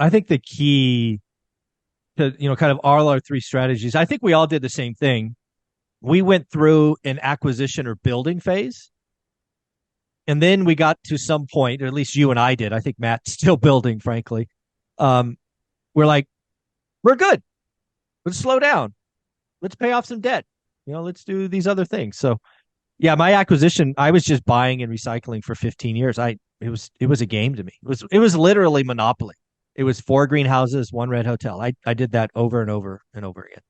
I think the key to, kind of all our three strategies, I think we all did the same thing. We went through an acquisition or building phase. And then we got to some point, or at least you and I did. I think Matt's still building, frankly. Um, we're like, we're good. Let's slow down. Let's pay off some debt. Let's do these other things. So yeah, my acquisition, I was just buying and recycling for 15 years. It was a game to me. It was literally monopoly. It was 4 greenhouses, 1 red hotel. I did that over and over and over again.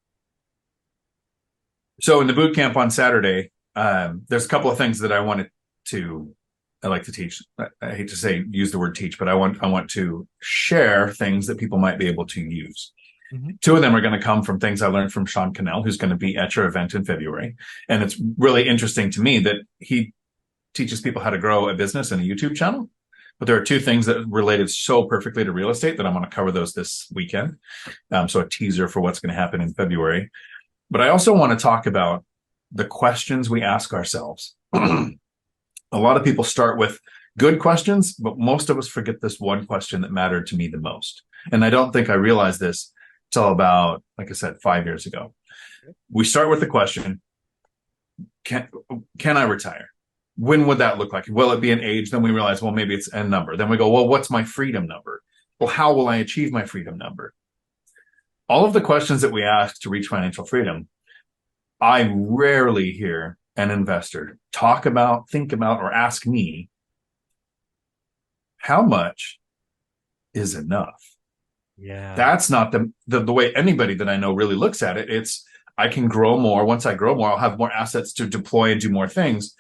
So in the boot camp on Saturday, there's a couple of things that I like to teach. I hate to use the word teach, but I want to share things that people might be able to use. Mm-hmm. 2 of them are going to come from things I learned from Sean Cannell, who's going to be at your event in February. And it's really interesting to me that he teaches people how to grow a business and a YouTube channel. But there are 2 things that related so perfectly to real estate that I'm going to cover those this weekend. So a teaser for what's going to happen in February. But I also want to talk about the questions we ask ourselves. A lot of people start with good questions, but most of us forget this one question that mattered to me the most. And I don't think I realized this till about, like I said, 5 years ago. We start with the question, can I retire? When would that look like? Will it be an age? Then we realize, well, maybe it's a number. Then we go, well, what's my freedom number? Well, how will I achieve my freedom number? All of the questions that we ask to reach financial freedom, I rarely hear an investor think about, or ask me, how much is enough? Yeah. That's not the way anybody that I know really looks at it. It's, I can grow more. Once I grow more, I'll have more assets to deploy and do more things.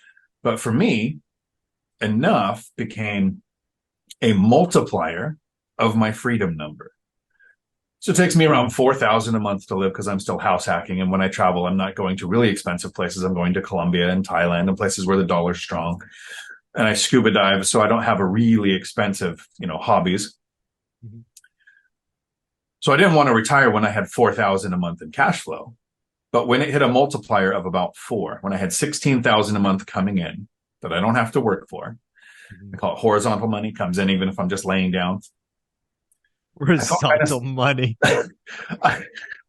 But for me, enough became a multiplier of my freedom number. So it takes me around $4,000 a month to live because I'm still house hacking. And when I travel, I'm not going to really expensive places. I'm going to Colombia and Thailand and places where the dollar's strong. And I scuba dive, so I don't have a really expensive, hobbies. Mm-hmm. So I didn't want to retire when I had $4,000 a month in cash flow. But when it hit a multiplier of about 4, when I had $16,000 a month coming in that I don't have to work for, I call it horizontal money, comes in even if I'm just laying down. Horizontal money.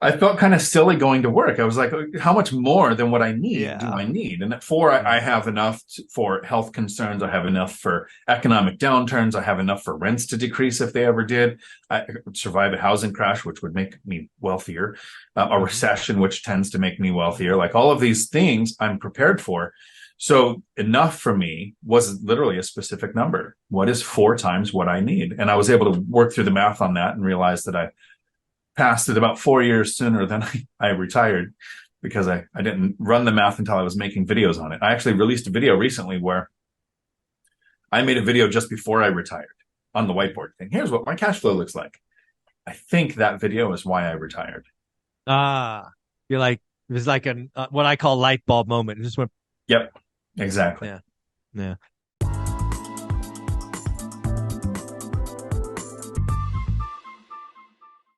I felt kind of silly going to work. I was like, how much more than what I need do I need? And at 4, I have enough for health concerns. I have enough for economic downturns. I have enough for rents to decrease if they ever did. I could survive a housing crash, which would make me wealthier. A recession, which tends to make me wealthier. Like all of these things I'm prepared for. So enough for me was literally a specific number. What is 4 times what I need? And I was able to work through the math on that and realize that I passed it about 4 years sooner than I retired because I didn't run the math until I was making videos on it. I actually released a video recently where I made a video just before I retired on the whiteboard thing. Here's what my cash flow looks like. I think that video is why I retired. You're like, it was like what I call light bulb moment. It just went. Yep. Exactly. Yeah. Yeah.